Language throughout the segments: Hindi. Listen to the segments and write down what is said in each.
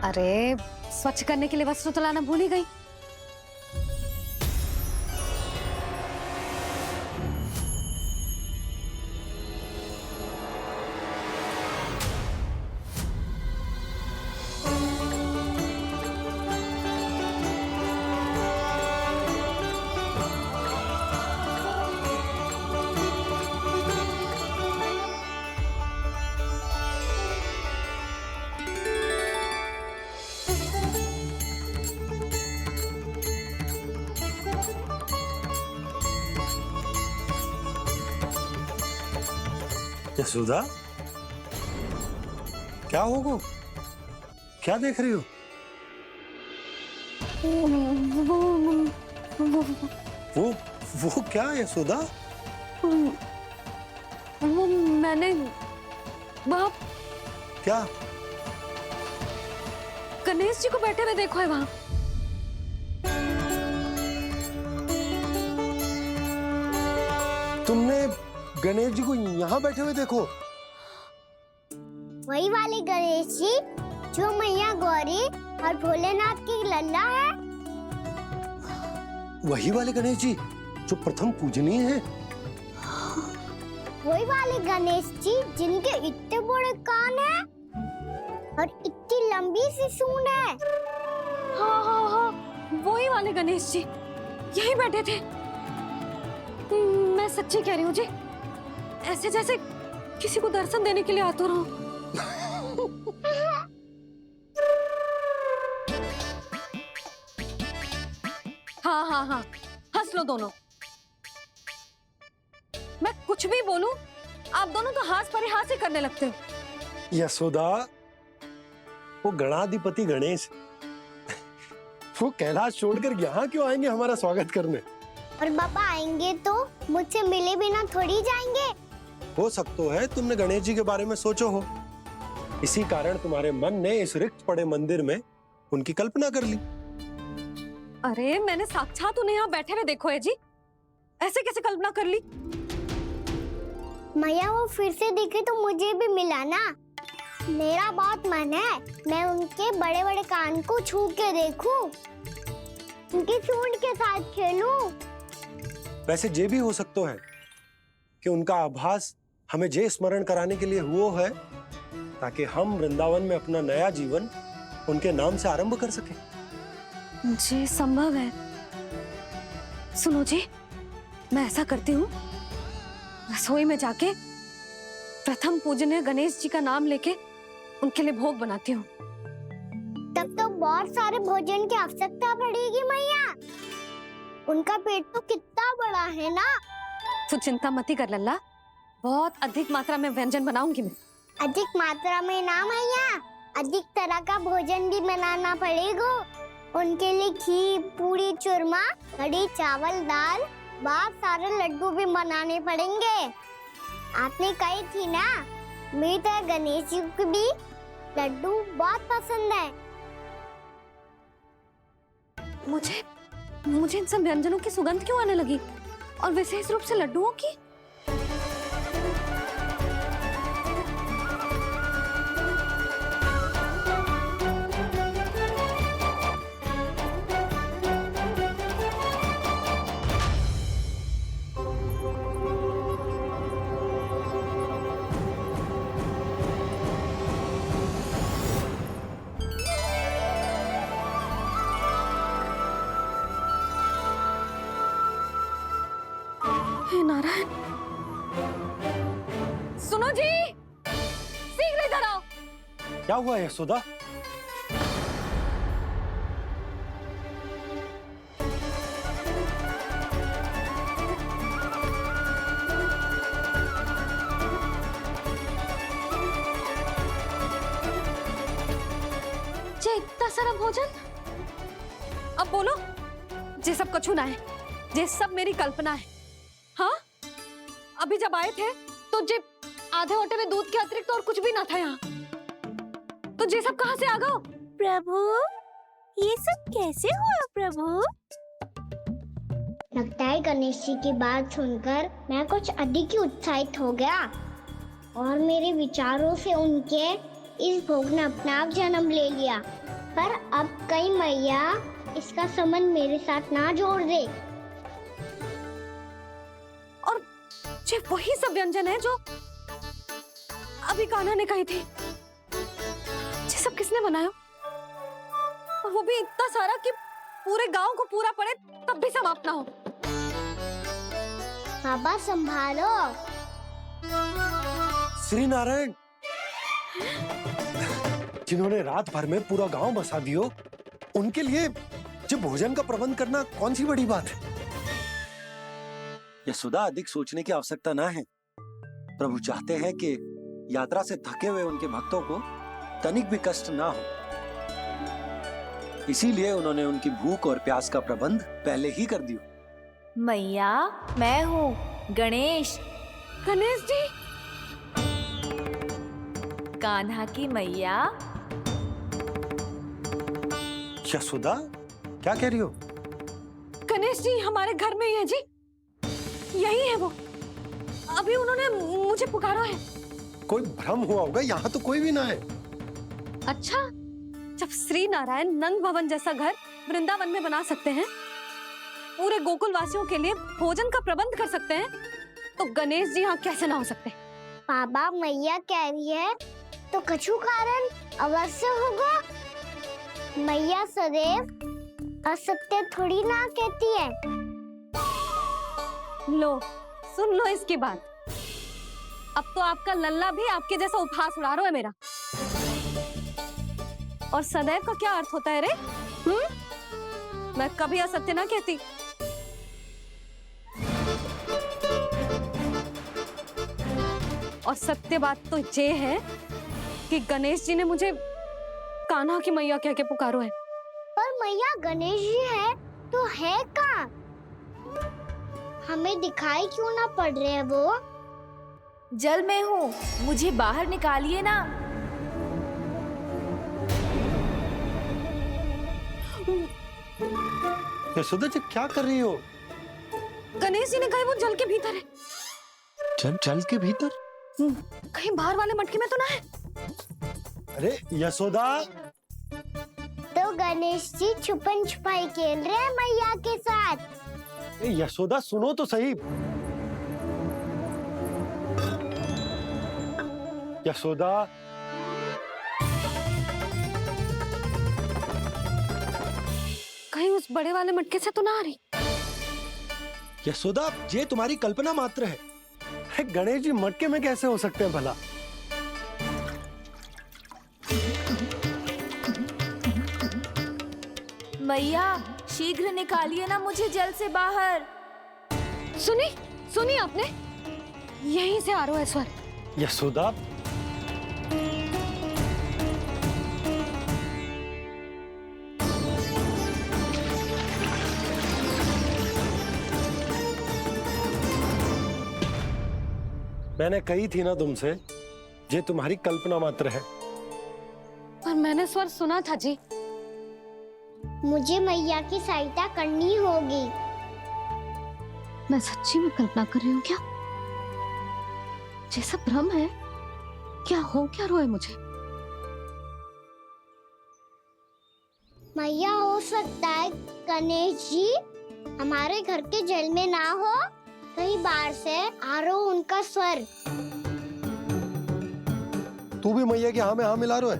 अरे स्वच्छ करने के लिए वस्त्र तो लाना भूल ही गई। यशोदा, क्या होगा? क्या देख रही हो? वो क्या यशोदा? वो मैंने वहाँ क्या? गणेश जी को बैठे हुए देखो है वहाँ। तुमने गणेश जी को यहाँ बैठे हुए देखो? वही वाले गणेश जी जो मैया गौरी और भोलेनाथ की लल्ला है। वही वाले गणेश जी जो प्रथम पूजनीय हैं। वही वाले गणेश जी जिनके इतने बड़े कान हैं और इतनी लंबी सी सूंड है। हाँ हाँ हाँ, वही वाले गणेश जी यही बैठे थे। मैं सच्ची कह रही हूँ जी, ऐसे जैसे किसी को दर्शन देने के लिए आतुर हूँ। हाँ हाँ हाँ, हंस लो दोनों। मैं कुछ भी बोलूं, आप दोनों तो हाथ परिहास ही करने लगते हो। यशोदा, वो गणाधिपति गणेश वो कैलाश छोड़कर यहाँ क्यों आएंगे हमारा स्वागत करने? और पापा आएंगे तो मुझसे मिले बिना थोड़ी जाएंगे। हो सकता है तुमने गणेश जी के बारे में सोचो हो, इसी कारण तुम्हारे मन ने इस रिक्त पड़े मंदिर में उनकी कल्पना कर ली। अरे मैंने साक्षात उन्हें यहाँ बैठे हुए देखो है जी, ऐसे कैसे कल्पना कर ली? मैया वो फिर से दिखे तो मुझे भी मिला ना। मेरा बहुत मन है मैं उनके बड़े बड़े कान को छू के देखूं, उनकी सूंड के साथ खेलूं। वैसे ये भी हो सकता है कि उनका आभास हमें जे स्मरण कराने के लिए हुआ है ताकि हम वृंदावन में अपना नया जीवन उनके नाम से आरंभ कर सके। जी संभव है। सुनो जी, मैं ऐसा करती हूँ, रसोई में जाके प्रथम पूजनीय गणेश जी का नाम लेके उनके लिए भोग बनाती हूँ। तब तो बहुत सारे भोजन की आवश्यकता पड़ेगी मैया। उनका पेट तो कितना बड़ा है ना। तू चिंता मत ही कर लल्ला, बहुत अधिक मात्रा में व्यंजन बनाऊंगी मैं। अधिक मात्रा में ना मैया, अधिक तरह का भोजन भी बनाना पड़ेगा। उनके लिए खीर, पूरी, चूरमा, कढ़ी, चावल, दाल, बहुत सारे लड्डू भी बनाने पड़ेंगे। आपने कही थी ना, मेरी तरह गणेश जी को भी लड्डू बहुत पसंद है। मुझे इन सब व्यंजनों की सुगंध क्यों आने लगी, और विशेष रूप से लड्डुओं की? हे नारायण, सुनो जी, शीघ्र इधर आओ। क्या हुआ यशोदा? जे इतना सारा भोजन, अब बोलो, जे सब कछु ना है, जे सब मेरी कल्पना है। हाँ, अभी जब आए थे तो जे आधे ओटे में दूध के अतिरिक्त और कुछ भी ना था यहाँ, तो जे सब कहाँ से आ गए? प्रभु, ये सब कैसे हुआ प्रभु? लगता है गणेश जी की बात सुनकर मैं कुछ अधिक ही उत्साहित हो गया और मेरे विचारों से उनके इस भोग ने अपना आप जन्म ले लिया, पर अब कई मैया इसका संबंध मेरे साथ ना जोड़ दे। और ये वही सब व्यंजन है जो अभी कान्हा ने कही थी। ये सब किसने बनाया? और वो भी इतना सारा कि पूरे गांव को पूरा पड़े तब भी समाप्त ना हो। बाबा संभालो। श्री नारायण, जिन्होंने रात भर में पूरा गांव बसा दियो, उनके लिए जो भोजन का प्रबंध करना कौन सी बड़ी बात है। यशोदा, अधिक सोचने की आवश्यकता ना है। प्रभु चाहते हैं कि यात्रा से थके हुए उनके भक्तों को तनिक भी कष्ट ना हो, इसीलिए उन्होंने उनकी भूख और प्यास का प्रबंध पहले ही कर दिया। मैया, मैं हूँ गणेश, गणेश जी। कान्हा की मैया। यशोदा, क्या कह रही हो? गणेश जी हमारे घर में ही है जी, यही है वो। अभी उन्होंने मुझे पुकारा है। कोई भ्रम हुआ होगा, यहाँ तो कोई भी ना है। अच्छा, जब श्री नारायण नंद भवन जैसा घर वृंदावन में बना सकते हैं, पूरे गोकुल वासियों के लिए भोजन का प्रबंध कर सकते हैं, तो गणेश जी यहाँ कैसे ना हो सकते? बाबा, मैया कह रही है तो कछु कारण अवश्य होगा। मैया सदैव असत्य थोड़ी ना कहती है। लो, सुन लो इसकी बात। अब तो आपका लल्ला भी आपके जैसा उपहास उड़ा रहा है मेरा। और सदैव का क्या अर्थ होता है रे? मैं कभी असत्य ना कहती। और सत्य बात तो ये है कि गणेश जी ने मुझे कान्हा की मैया कह के पुकारो है। पर मैया गणेश जी है तो है कहाँ? हमें दिखाई क्यों ना पड़ रहे हैं वो? जल में हूँ, मुझे बाहर निकालिए ना। यशोदा जी, क्या कर रही हो? गणेश जी ने कहा वो जल के भीतर है। जल के भीतर? कहीं बाहर वाले मटके में तो ना है? अरे यशोदा! तो गणेश जी छुपन छुपाई खेल रहे हैं मैया के साथ। यशोदा, सुनो तो सही। यशोदा, कहीं उस बड़े वाले मटके से तो ना आ रही? यशोदा, ये तुम्हारी कल्पना मात्र है। गणेश जी मटके में कैसे हो सकते हैं भला? मैया, शीघ्र निकालिए ना मुझे जल से बाहर। सुनी आपने? यहीं से आ रहा है स्वर। यशोदा, मैंने कही थी ना तुमसे, ये तुम्हारी कल्पना मात्र है। पर मैंने स्वर सुना था जी। मुझे मैया की सहायता करनी होगी। मैं सच्ची में कल्पना कर रही हूँ क्या? ये सब भ्रम है क्या? हो क्या रहा है मुझे? मैया, हो सकता है गणेश जी हमारे घर के जल में ना हो, कहीं बाहर से आ रहा हो उनका स्वर। तू भी मैया के हाँ में हाँ मिला रहा है।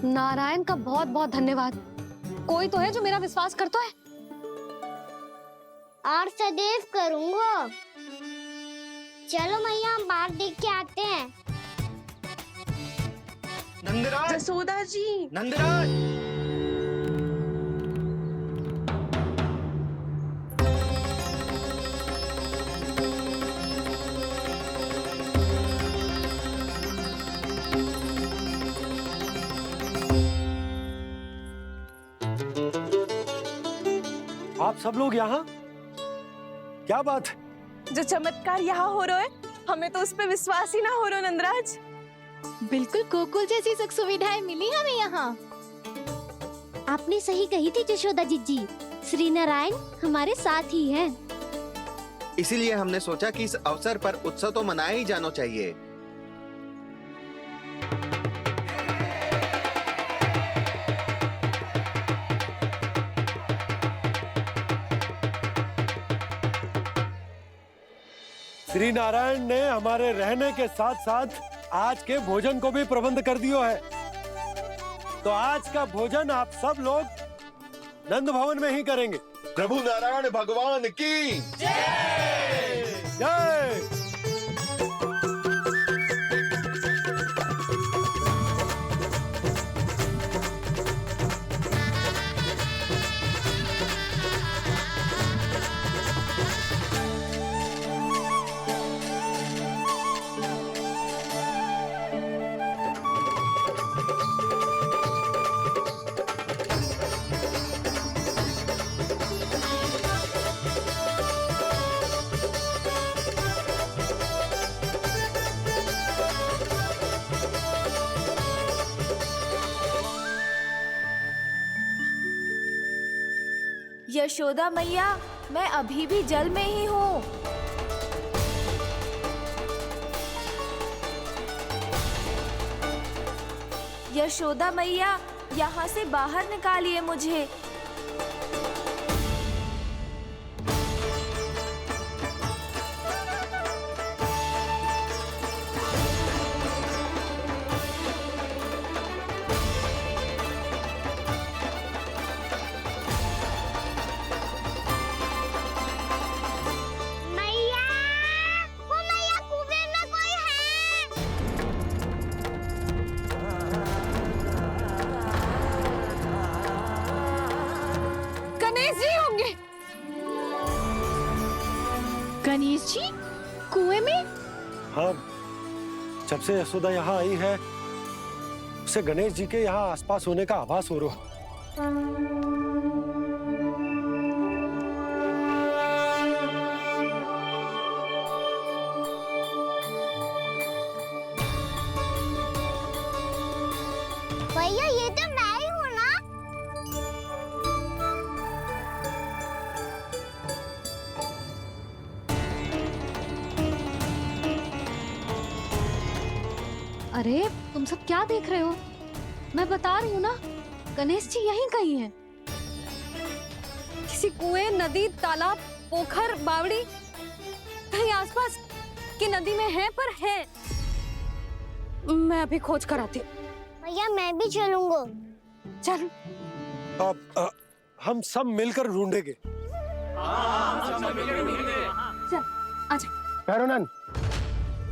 नारायण का बहुत बहुत धन्यवाद। कोई तो है जो मेरा विश्वास करता है। और सदैव करूंगा। चलो मैया, हम बाहर देख के आते हैं। नंदराज! जसोदा जी! नंदराज! आप सब लोग यहाँ? क्या बात है? जो चमत्कार यहाँ हो रहा है, हमें तो उस पे विश्वास ही ना हो रहा नंदराज। बिल्कुल गोकुल जैसी सुख सुविधाएं मिली हमें यहाँ। आपने सही कही थी जशोदा जीजी, श्री नारायण हमारे साथ ही हैं। इसीलिए हमने सोचा कि इस अवसर पर उत्सव तो मनाया ही जाना चाहिए। श्री नारायण ने हमारे रहने के साथ साथ आज के भोजन को भी प्रबंध कर दियो है। तो आज का भोजन आप सब लोग नंद भवन में ही करेंगे। प्रभु नारायण भगवान की जय। यशोदा मैया, मैं अभी भी जल में ही हूँ। यशोदा मैया, यहाँ से बाहर निकालिए मुझे। मैया, वो मैया कुएं में कोई है। गणेश जी होंगे। गणेश जी कुएं में? हाँ, जब से यशोदा यहाँ आई है उसे गणेश जी के यहाँ आसपास होने का आभास हो रहा है। भैया ये तो मैं ही हूँ ना। अरे तुम सब क्या देख रहे हो? मैं बता रही हूँ ना, गणेश जी यहीं कहीं हैं। किसी कुएं, नदी, तालाब, पोखर, बावड़ी कहीं आसपास की नदी में है, पर है। मैं अभी खोज कर आती हूँ। भैया मैं भी चलूंगा। चल। अब हम सब मिलकर ढूंढेंगे। चल आजा। भैरवनंद,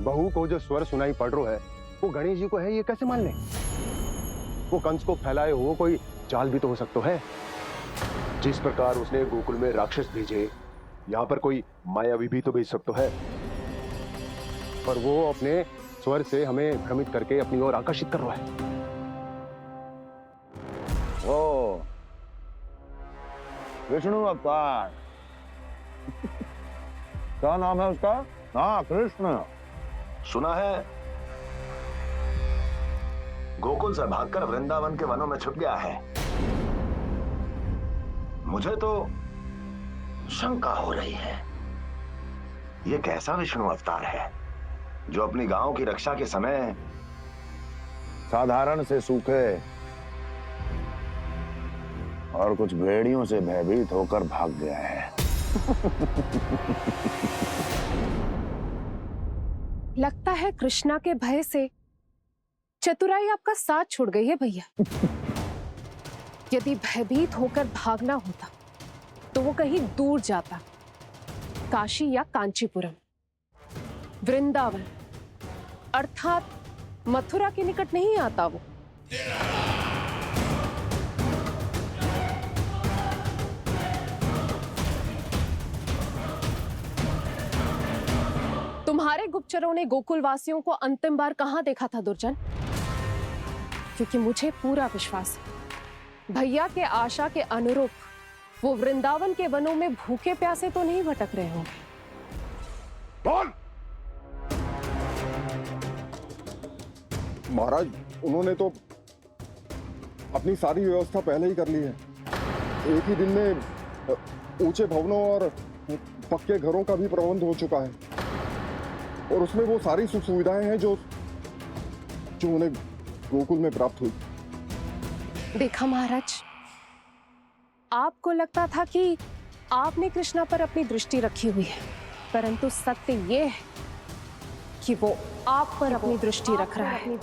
बहू को जो स्वर सुनाई पड़ रहा है वो गणेश जी को है, ये कैसे मान ले? वो कंस को फैलाए हुए कोई चाल भी तो हो सकता है। जिस प्रकार उसने गोकुल में राक्षस भेजे, यहाँ पर कोई मायावी भी तो भेज सकता है। पर वो अपने स्वर से हमें भ्रमित करके अपनी ओर आकर्षित कर रहा है। ओ विष्णु अवतार। क्या नाम है उसका? हाँ, कृष्ण। सुना है गोकुल से भागकर वृंदावन के वनों में छुप गया है। मुझे तो शंका हो रही है, ये कैसा विष्णु अवतार है जो अपनी गांव की रक्षा के समय साधारण से सूखे और कुछ भेड़ियों से भयभीत होकर भाग गया है। लगता है कृष्णा के भय से चतुराई आपका साथ छोड़ गई है भैया। यदि भयभीत होकर भागना होता तो वो कहीं दूर जाता, काशी या कांचीपुरम, वृंदावन अर्थात मथुरा के निकट नहीं आता वो। तुम्हारे गुप्तचरों ने गोकुल वासियों को अंतिम बार कहां देखा था दुर्जन? क्योंकि मुझे पूरा विश्वास है भैया के आशा के अनुरूप वो वृंदावन के वनों में भूखे प्यासे तो नहीं भटक रहे होंगे। बोल! महाराज, उन्होंने तो अपनी सारी व्यवस्था पहले ही कर ली है। एक ही दिन में ऊंचे भवनों और पक्के घरों का भी प्रबंध हो चुका है, और उसमें वो सारी सुख सुविधाएं हैं जो उन्हें गोकुल में प्राप्त हुई। देखा महाराज, आपको लगता था कि आपने कृष्णा पर अपनी दृष्टि रखी हुई है, परंतु सत्य ये है कि वो आप पर अपनी दृष्टि रख रहा है।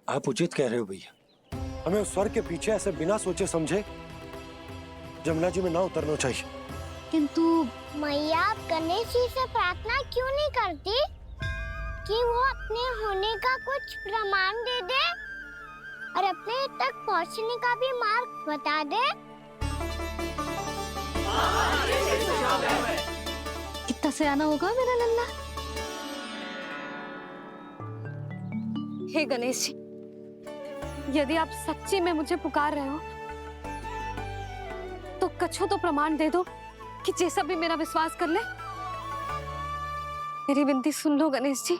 आप उचित कह रहे हो भैया, हमें उस स्वर के पीछे ऐसे बिना सोचे समझे जमुना जी में ना उतरना चाहिए। किंतु मैया, आप गणेश जी से प्रार्थना क्यों नहीं करती कि वो अपने होने का कुछ प्रमाण दे दे और अपने तक पहुंचने का भी मार्ग बता दे? कितना सयाना होगा मेरा लल्ला। हे गणेश जी, यदि आप सच्ची में मुझे पुकार रहे हो तो कछु तो प्रमाण दे दो कि जैसा भी मेरा विश्वास कर ले। मेरी विनती सुन लो गणेश जी।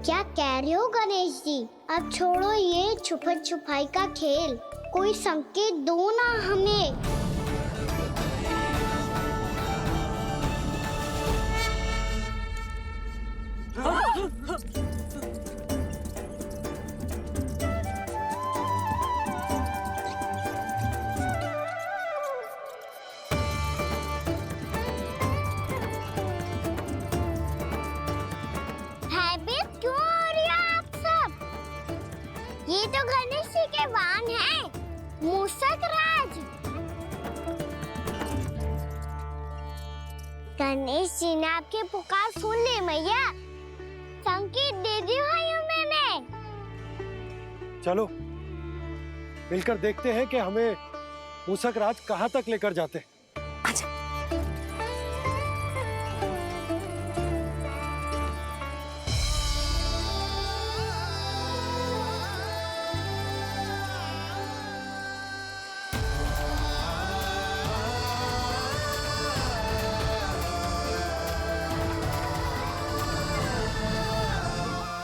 क्या कह रहे हो गणेश जी? अब छोड़ो ये छुपन छुपाई का खेल, कोई संकेत दो ना हमें। भयभीत क्यों हो रही हो आप सब? ये तो गणेश जी के वाहन हैं, मूषक राज। गणेश जी ने आपकी पुकार सुन ली मैया, संकेत दे दी भाइयों मैंने। चलो मिलकर देखते हैं कि हमें मूषक राज कहाँ तक लेकर जाते हैं।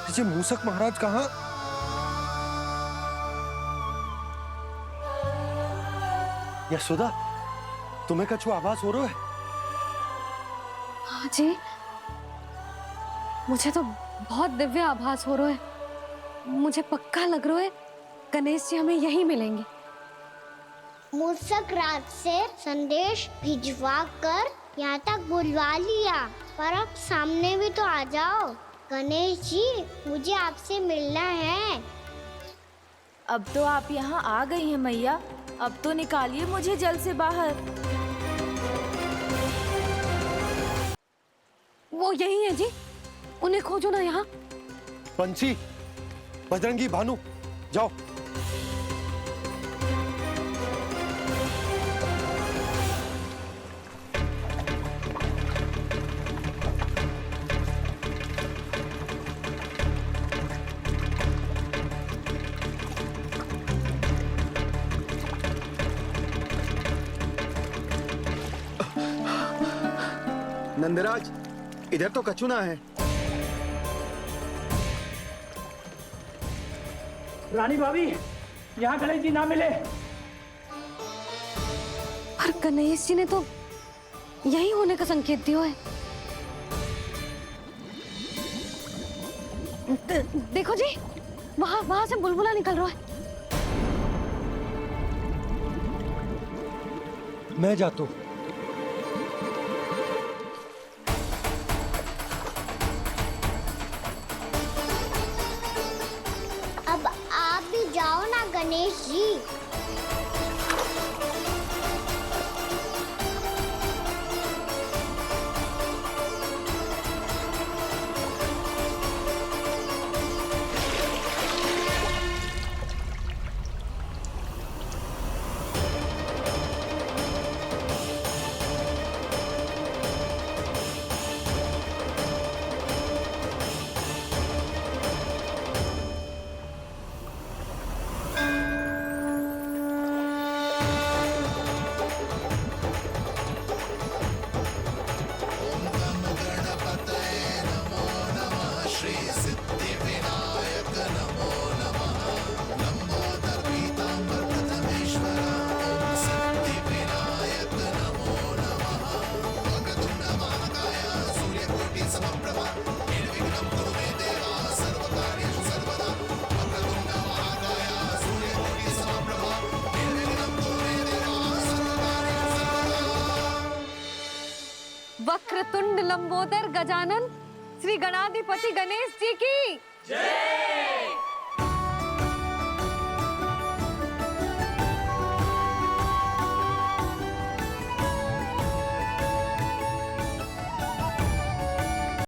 ये मूषक महाराज कहाँ? यशोदा, तुम्हें कछु आभास हो रहा है? हाँ जी, मुझे तो बहुत दिव्य आभास हो रहा है। मुझे पक्का लग रहा है गणेश जी हमें यहीं मिलेंगे। मूषक राज से संदेश भिजवा कर यहाँ तक बुलवा लिया, पर अब सामने भी तो आ जाओ। गणेश जी, मुझे आपसे मिलना है। अब तो आप यहाँ आ गई हैं मैया, अब तो निकालिए मुझे जल से बाहर। वो यही है जी, उन्हें खोजो ना यहाँ। बंसी, बजरंगी, भानु, जाओ। नंदराज, इधर तो कछु ना है। रानी भाभी, यहाँ गणेश जी ना मिले। पर गणेश जी ने तो यही होने का संकेत दिया है। देखो जी, वहां से बुलबुला निकल रहा है। मैं जाता हूँ। अब आप भी जाओ ना गणेश जी। वक्रतुंड लंबोदर गजानन श्री गणाधिपति गणेश जी की जय।